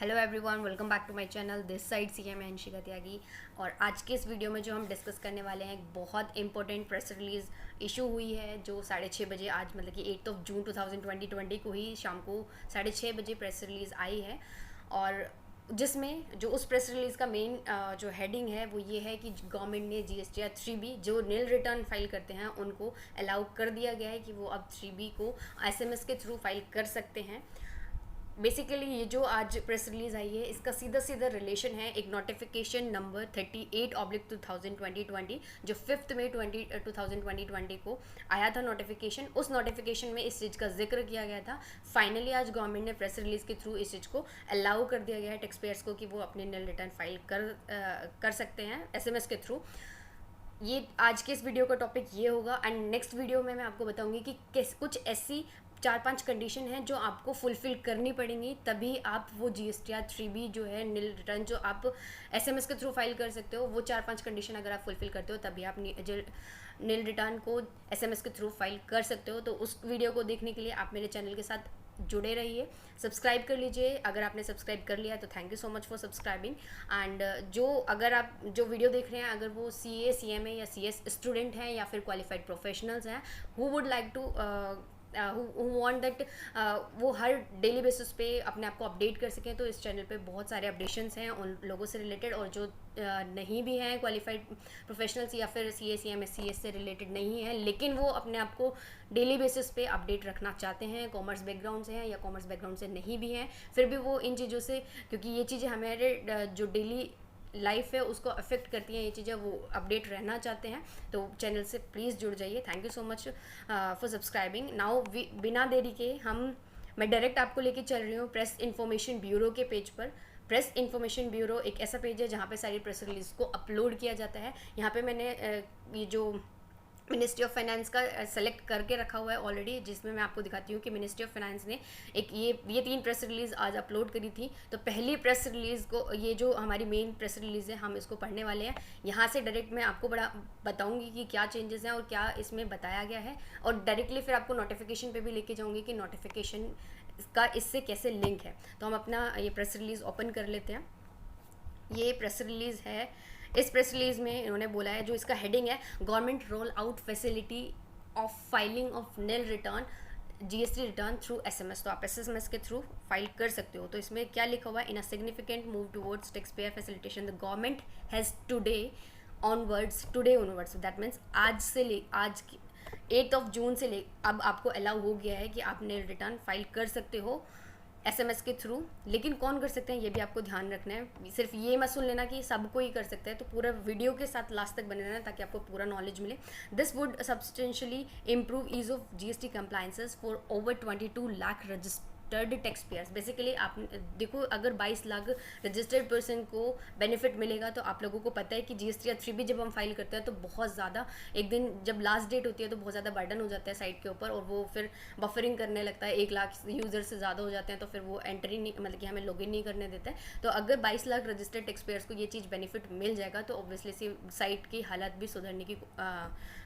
Hello everyone, welcome back to my channel. This side सी है मैं अंशिका त्यागी। और आज के इस वीडियो में जो हम डिस्कस करने वाले हैं, एक बहुत इंपॉर्टेंट प्रेस रिलीज़ इशू हुई है जो 6:30 बजे आज मतलब कि 8 जून 2020 को ही शाम को 6:30 बजे प्रेस रिलीज़ आई है। और जिसमें जो उस प्रेस रिलीज़ का मेन जो हेडिंग है वो ये है कि गवर्नमेंट ने GSTR 3B जो नील रिटर्न फाइल करते हैं उनको अलाउ कर दिया गया है कि वो अब 3B को SMS के थ्रू फाइल कर सकते हैं। बेसिकली ये जो आज प्रेस रिलीज़ आई है इसका सीधा सीधा रिलेशन है एक नोटिफिकेशन नंबर 38/2020 जो 5 मई 2020 को आया था नोटिफिकेशन। उस नोटिफिकेशन में इस चीज़ का जिक्र किया गया था। फाइनली आज गवर्नमेंट ने प्रेस रिलीज़ के थ्रू इस चीज़ को अलाउ कर दिया गया है टैक्स पेयर्स को कि वो अपने नील रिटर्न फाइल कर सकते हैं SMS के थ्रू। ये आज के इस वीडियो का टॉपिक ये होगा एंड नेक्स्ट वीडियो में मैं आपको बताऊंगी कि कुछ ऐसी 4-5 कंडीशन हैं जो आपको फुलफिल करनी पड़ेंगी, तभी आप वो GSTR 3B जो है नील रिटर्न जो आप SMS के थ्रू फाइल कर सकते हो, वो 4-5 कंडीशन अगर आप फुलफिल करते हो तभी आप नील रिटर्न को SMS के थ्रू फाइल कर सकते हो। तो उस वीडियो को देखने के लिए आप मेरे चैनल के साथ जुड़े रहिए, सब्सक्राइब कर लीजिए। अगर आपने सब्सक्राइब कर लिया तो thank you so much for subscribing. And अगर आप जो वीडियो देख रहे हैं अगर वो CA CMA या CS स्टूडेंट हैं या फिर क्वालिफाइड प्रोफेशनल्स हैं who would like to who want that वो हर डेली बेसिस पे अपने आप को अपडेट कर सकें, तो इस चैनल पे बहुत सारे अपडेशंस हैं उन लोगों से रिलेटेड। और जो नहीं भी हैं क्वालिफाइड प्रोफेशनल्स या फिर CA CMA CS से रिलेटेड नहीं है लेकिन वो अपने आप को डेली बेसिस पे अपडेट रखना चाहते हैं, कॉमर्स बैकग्राउंड से हैं या कॉमर्स बैकग्राउंड से नहीं भी हैं, फिर भी वो इन चीज़ों से, क्योंकि ये चीज़ें हमारे जो डेली लाइफ है उसको अफेक्ट करती हैं ये चीज़ें, वो अपडेट रहना चाहते हैं, तो चैनल से प्लीज़ जुड़ जाइए। Thank you so much for subscribing. Now बिना देरी के मैं डायरेक्ट आपको लेके चल रही हूँ प्रेस इन्फॉर्मेशन ब्यूरो के पेज पर। प्रेस इन्फॉर्मेशन ब्यूरो एक ऐसा पेज है जहाँ पे सारी प्रेस रिलीज को अपलोड किया जाता है। यहाँ पे मैंने ये जो मिनिस्ट्री ऑफ फाइनेंस का सेलेक्ट करके रखा हुआ है ऑलरेडी, जिसमें मैं आपको दिखाती हूँ कि मिनिस्ट्री ऑफ फाइनेंस ने एक ये 3 प्रेस रिलीज़ आज अपलोड करी थी। तो पहली प्रेस रिलीज़ को, ये जो हमारी मेन प्रेस रिलीज़ है, हम इसको पढ़ने वाले हैं। यहाँ से डायरेक्ट मैं आपको बड़ा बताऊँगी कि क्या चेंजेस हैं और क्या इसमें बताया गया है, और डायरेक्टली फिर आपको नोटिफिकेशन पर भी लेके जाऊँगी कि नोटिफिकेशन का इससे कैसे लिंक है। तो हम अपना ये प्रेस रिलीज़ ओपन कर लेते हैं। ये प्रेस रिलीज़ है। इस प्रेस रिलीज़ में इन्होंने बोला है, जो इसका हेडिंग है, government roll out facility of filing of nil return GST return through SMS। तो आप SMS के थ्रू फाइल कर सकते हो। तो इसमें क्या लिखा हुआ है, in a significant move towards tax payer facilitation the government has today onwards that means आज 8 जून से ले अब आपको अलाउ हो गया है कि आप नील रिटर्न फाइल कर सकते हो SMS के थ्रू। लेकिन कौन कर सकते हैं ये भी आपको ध्यान रखना है। सिर्फ ये मत सुन लेना कि सबको ही कर सकते हैं, तो पूरा वीडियो के साथ लास्ट तक बने रहना ताकि आपको पूरा नॉलेज मिले। This would substantially improve ease of GST compliances for over 22 lakh registered tax payers. Basically आप देखो, अगर 22 लाख रजिस्टर्ड पर्सन को बेनिफिट मिलेगा, तो आप लोगों को पता है कि GSTR 3B जब हम फाइल करते हैं तो बहुत ज़्यादा, एक दिन जब लास्ट डेट होती है तो बहुत ज़्यादा बर्डन हो जाता है साइट के ऊपर, और वो फिर बफरिंग करने लगता है। 1 लाख यूज़र से ज़्यादा हो जाते हैं तो फिर वो एंट्री नहीं, मतलब कि हमें लॉगिन नहीं करने देता है। तो अगर 22 लाख रजिस्टर्ड टैक्स पेयर्स को ये चीज़ बेनिफिट मिल जाएगा तो ऑब्वियसली सी साइट की हालत भी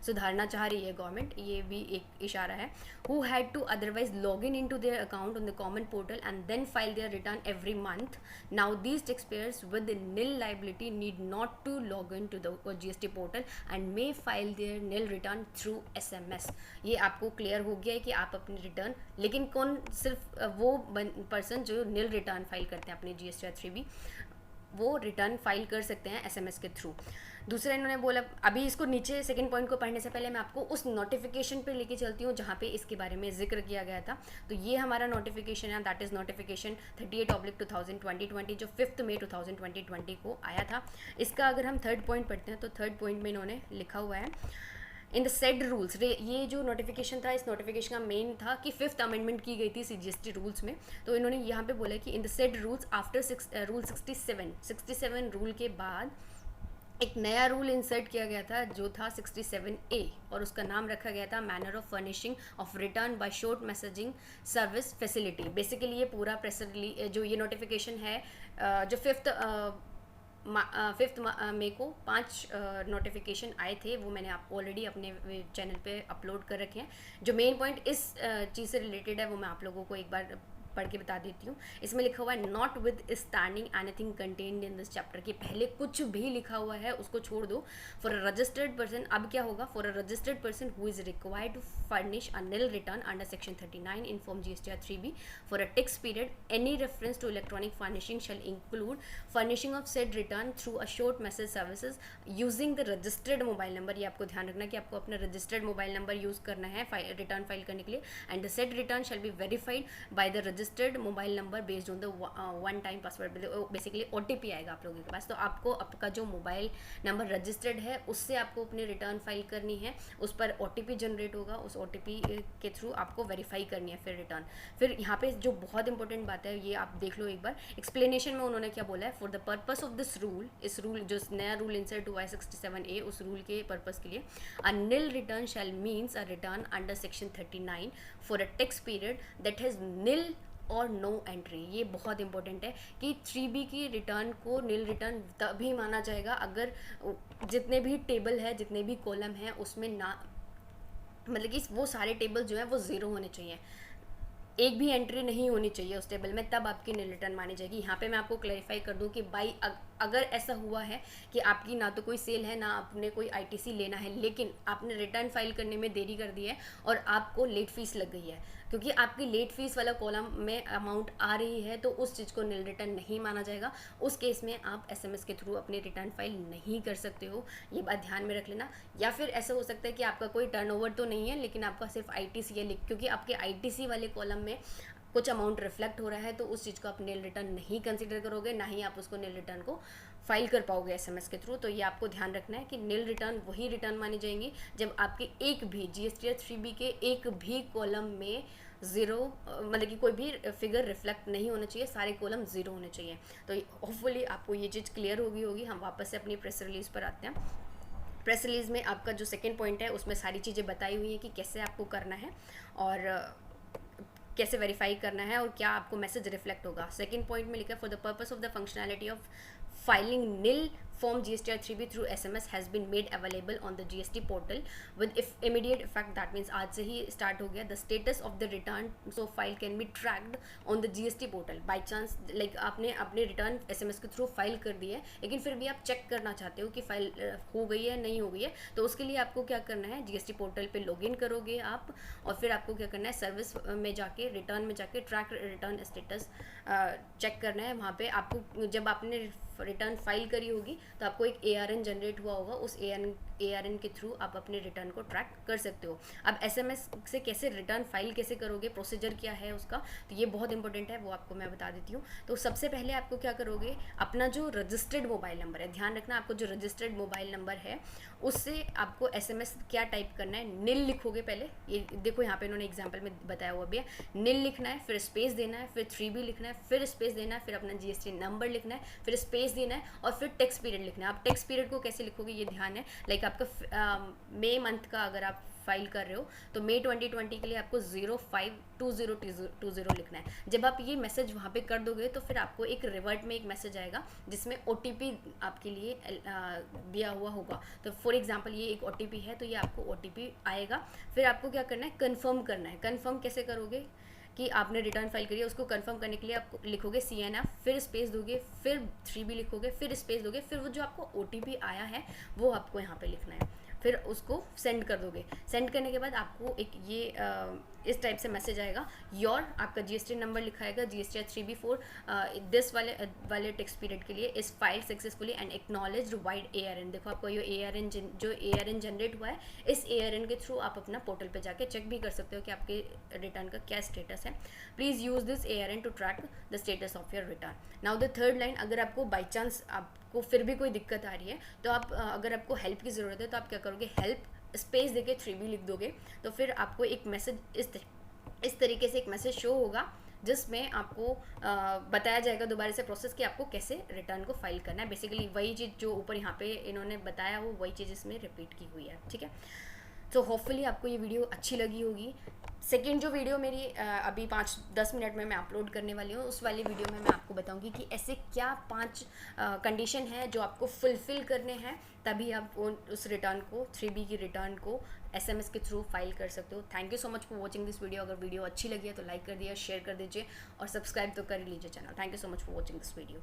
सुधारना चाह रही है गवर्नमेंट, ये भी एक इशारा है। Who had to otherwise log in to their account on the common portal and then file their return every month. Now these taxpayers with nil liability need not to log in to the GST portal and may file their nil return through SMS. ये आपको clear हो गया है कि आप अपनी return, लेकिन कौन, सिर्फ वो पर्सन जो नील रिटर्न फाइल करते हैं अपने GSTR 3B, वो रिटर्न फाइल कर सकते हैं SMS के थ्रू। दूसरा इन्होंने बोला, अभी इसको नीचे सेकंड पॉइंट को पढ़ने से पहले मैं आपको उस नोटिफिकेशन पे लेके चलती हूँ जहाँ पे इसके बारे में जिक्र किया गया था। तो ये हमारा नोटिफिकेशन है, दैट इज़ नोटिफिकेशन 38/2020 जो 5 मई 2020 को आया था। इसका अगर हम थर्ड पॉइंट पढ़ते हैं तो थर्ड पॉइंट में इन्होंने लिखा हुआ है, इन द सेड रूल्स। ये जो नोटिफिकेशन था, इस नोटिफिकेशन का मेन था कि 5th अमेंडमेंट की गई थी GST रूल्स में। तो इन्होंने यहाँ पे बोला कि in the said rules after rule 67 rule के बाद एक नया रूल इंसर्ट किया गया था जो था 67A, और उसका नाम रखा गया था manner of furnishing of return by short messaging service facility. Basically ये पूरा प्रेस जो ये नोटिफिकेशन है, जो 5th मई को 5 नोटिफिकेशन आए थे, वो मैंने आप ऑलरेडी अपने चैनल पे अपलोड कर रखे हैं। जो मेन पॉइंट इस चीज़ से रिलेटेड है वो मैं आप लोगों को एक बार पढ़ के बता देती हूँ। इसमें लिखा हुआ है not with standing anything contained in this chapter, कि पहले कुछ भी लिखा हुआ है उसको छोड़ दो। फॉर अ रजिस्टर्ड पर्सन, अब क्या होगा, for a registered person who is required to furnish a nil return under section 39 in form GSTR 3B for a tax period, any reference to electronic furnishing shall include furnishing of said return through a short message services using the registered mobile number. ये आपको ध्यान रखना कि आपको अपना registered mobile number use करना है return file करने के लिए। And the said return shall be verified by the registered mobile number based on the one time password. Basically OTP आएगा आप लोगों के पास, तो आपको आपका जो मोबाइल नंबर रजिस्टर्ड है उससे आपको अपनी रिटर्न फाइल करनी है, उस पर OTP जनरेट होगा, उस OTP के थ्रू आपको वेरीफाई करनी है फिर रिटर्न। फिर यहाँ पे जो बहुत इंपॉर्टेंट बात है ये आप देख लो एक बार, एक्सप्लेनेशन में उन्होंने क्या बोला है, for the purpose of this rule, इस रूल जो नया रूल इंसर्ट हुआ है 67A, उस रूल के पर्पस के लिए, a nil return shall means a return under section 39 for a tax period that has nil और नो एंट्री। ये बहुत इंपॉर्टेंट है कि 3B की रिटर्न को निल रिटर्न तभी माना जाएगा अगर जितने भी टेबल है, जितने भी कॉलम है उसमें ना, मतलब कि वो सारे टेबल जो है वो ज़ीरो होने चाहिए, एक भी एंट्री नहीं होनी चाहिए उस टेबल में, तब आपकी निल रिटर्न मानी जाएगी। यहाँ पे मैं आपको क्लैरिफाई कर दूँ कि भाई अगर ऐसा हुआ है कि आपकी ना तो कोई सेल है ना आपने कोई ITC लेना है, लेकिन आपने रिटर्न फाइल करने में देरी कर दी है और आपको लेट फीस लग गई है, क्योंकि आपकी लेट फीस वाला कॉलम में अमाउंट आ रही है, तो उस चीज़ को निल रिटर्न नहीं माना जाएगा। उस केस में आप SMS के थ्रू अपनी रिटर्न फाइल नहीं कर सकते हो, ये बात ध्यान में रख लेना। या फिर ऐसा हो सकता है कि आपका कोई टर्नओवर तो नहीं है लेकिन आपका सिर्फ ITC है, क्योंकि आपके ITC वाले कॉलम में कुछ अमाउंट रिफ्लेक्ट हो रहा है, तो उस चीज़ को आप निल रिटर्न नहीं कंसिडर करोगे, ना ही आप उसको निल रिटर्न को फाइल कर पाओगे SMS के थ्रू। तो ये आपको ध्यान रखना है कि निल रिटर्न वही रिटर्न मानी जाएंगी जब आपके एक भी GSTR 3B के एक भी कॉलम में ज़ीरो, मतलब कि कोई भी फिगर रिफ्लेक्ट नहीं होना चाहिए, सारे कॉलम ज़ीरो होने चाहिए। तो होपफुली आपको ये चीज़ क्लियर होगी। हम वापस से अपनी प्रेस रिलीज़ पर आते हैं। प्रेस रिलीज़ में आपका जो सेकेंड पॉइंट है उसमें सारी चीज़ें बताई हुई हैं कि कैसे आपको करना है और कैसे वेरीफाई करना है और क्या आपको मैसेज रिफ्लेक्ट होगा। सेकंड पॉइंट में लिखा है for the purpose of the functionality of filing nil form GSTR 3B through SMS has been made available on the GST portal with immediate effect। that means आज से ही start हो गया। the status of the return so file can be tracked on the GST portal by chance, like आपने अपने return SMS के through file कर दी है, लेकिन फिर भी आप चेक करना चाहते हो कि फाइल हो गई है नहीं हो गई है, तो उसके लिए आपको क्या करना है, GST पोर्टल पे लॉगिन करोगे आप, और फिर आपको क्या करना है, सर्विस में जाके, रिटर्न में जाके ट्रैक रिटर्न स्टेटस चेक करना है। वहाँ पे आपको जब आपने रिटर्न फाइल करी होगी तो आपको एक ARN जनरेट हुआ होगा, उस ARN के थ्रू आप अपने रिटर्न को ट्रैक कर सकते हो। अब SMS से कैसे रिटर्न फाइल कैसे करोगे, प्रोसीजर क्या है उसका, तो ये बहुत इंपॉर्टेंट है, वो आपको मैं बता देती हूँ। तो सबसे पहले आपको क्या करोगे, अपना जो रजिस्टर्ड मोबाइल नंबर है, ध्यान रखना आपको जो रजिस्टर्ड मोबाइल नंबर है उससे आपको SMS क्या टाइप करना है, निल लिखोगे पहले, ये देखो यहाँ पे इन्होंने एग्जाम्पल में बताया हुआ भी है, निल लिखना है, फिर स्पेस देना है, फिर 3B लिखना है, फिर स्पेस देना है, फिर अपना GST नंबर लिखना है, फिर स्पेस देना है, और फिर टेक्स्ट पीरियड लिखना है। आप टेक्स्ट पीरियड को कैसे लिखोगे ये ध्यान है, लाइक आपका मई मंथ का अगर आप फाइल कर रहे हो तो मई 2020 के लिए आपको 052020 लिखना है। जब आप ये मैसेज वहाँ पे कर दोगे तो फिर आपको एक रिवर्ट में एक मैसेज आएगा जिसमें OTP आपके लिए दिया हुआ होगा। तो फॉर एग्जांपल ये एक OTP है, तो ये आपको OTP आएगा। फिर आपको क्या करना है, कन्फर्म करना है। कन्फर्म कैसे करोगे कि आपने रिटर्न फाइल करी है, उसको कंफर्म करने के लिए आप लिखोगे CNF, फिर स्पेस दोगे, फिर 3B लिखोगे, फिर स्पेस दोगे, फिर वो जो आपको OTP आया है वो आपको यहाँ पे लिखना है, फिर उसको सेंड कर दोगे। सेंड करने के बाद आपको एक ये इस टाइप से मैसेज आएगा, योर आपका GST नंबर लिखाएगा, GSTR 3B फॉर दिस वाले टेक्स्ट पीरियड के लिए इस file successfully and acknowledged vide ARN। देखो आपको ये ARN जनरेट हुआ है, इस ARN के थ्रू आप अपना पोर्टल पे जाके चेक भी कर सकते हो कि आपके रिटर्न का क्या स्टेटस है। Please use this ARN to track the status of your return. Now the third line, अगर आपको बाई चांस आपको फिर भी कोई दिक्कत आ रही है तो आप अगर आपको हेल्प की ज़रूरत है तो आप क्या करोगे, हेल्प स्पेस देके 3B लिख दोगे, तो फिर आपको एक मैसेज इस तरीके से एक मैसेज शो होगा जिसमें आपको बताया जाएगा दोबारा से प्रोसेस कि आपको कैसे रिटर्न को फाइल करना है। बेसिकली वही चीज़ जो ऊपर यहाँ पे इन्होंने बताया वो वही चीज़ इसमें रिपीट की हुई है, ठीक है। तो होपफुली आपको ये वीडियो अच्छी लगी होगी। सेकेंड जो वीडियो मेरी अभी 5-10 मिनट में मैं अपलोड करने वाली हूँ, उस वाली वीडियो में मैं आपको बताऊंगी कि ऐसे क्या 5 कंडीशन है जो आपको फुलफ़िल करने हैं, तभी आप उस रिटर्न को 3B की रिटर्न को SMS के थ्रू फाइल कर सकते हो। Thank you so much for watching this video. अगर वीडियो अच्छी लगी है तो लाइक कर दिया, शेयर कर दीजिए और सब्सक्राइब तो कर लीजिए channel. Thank you so much for watching this video.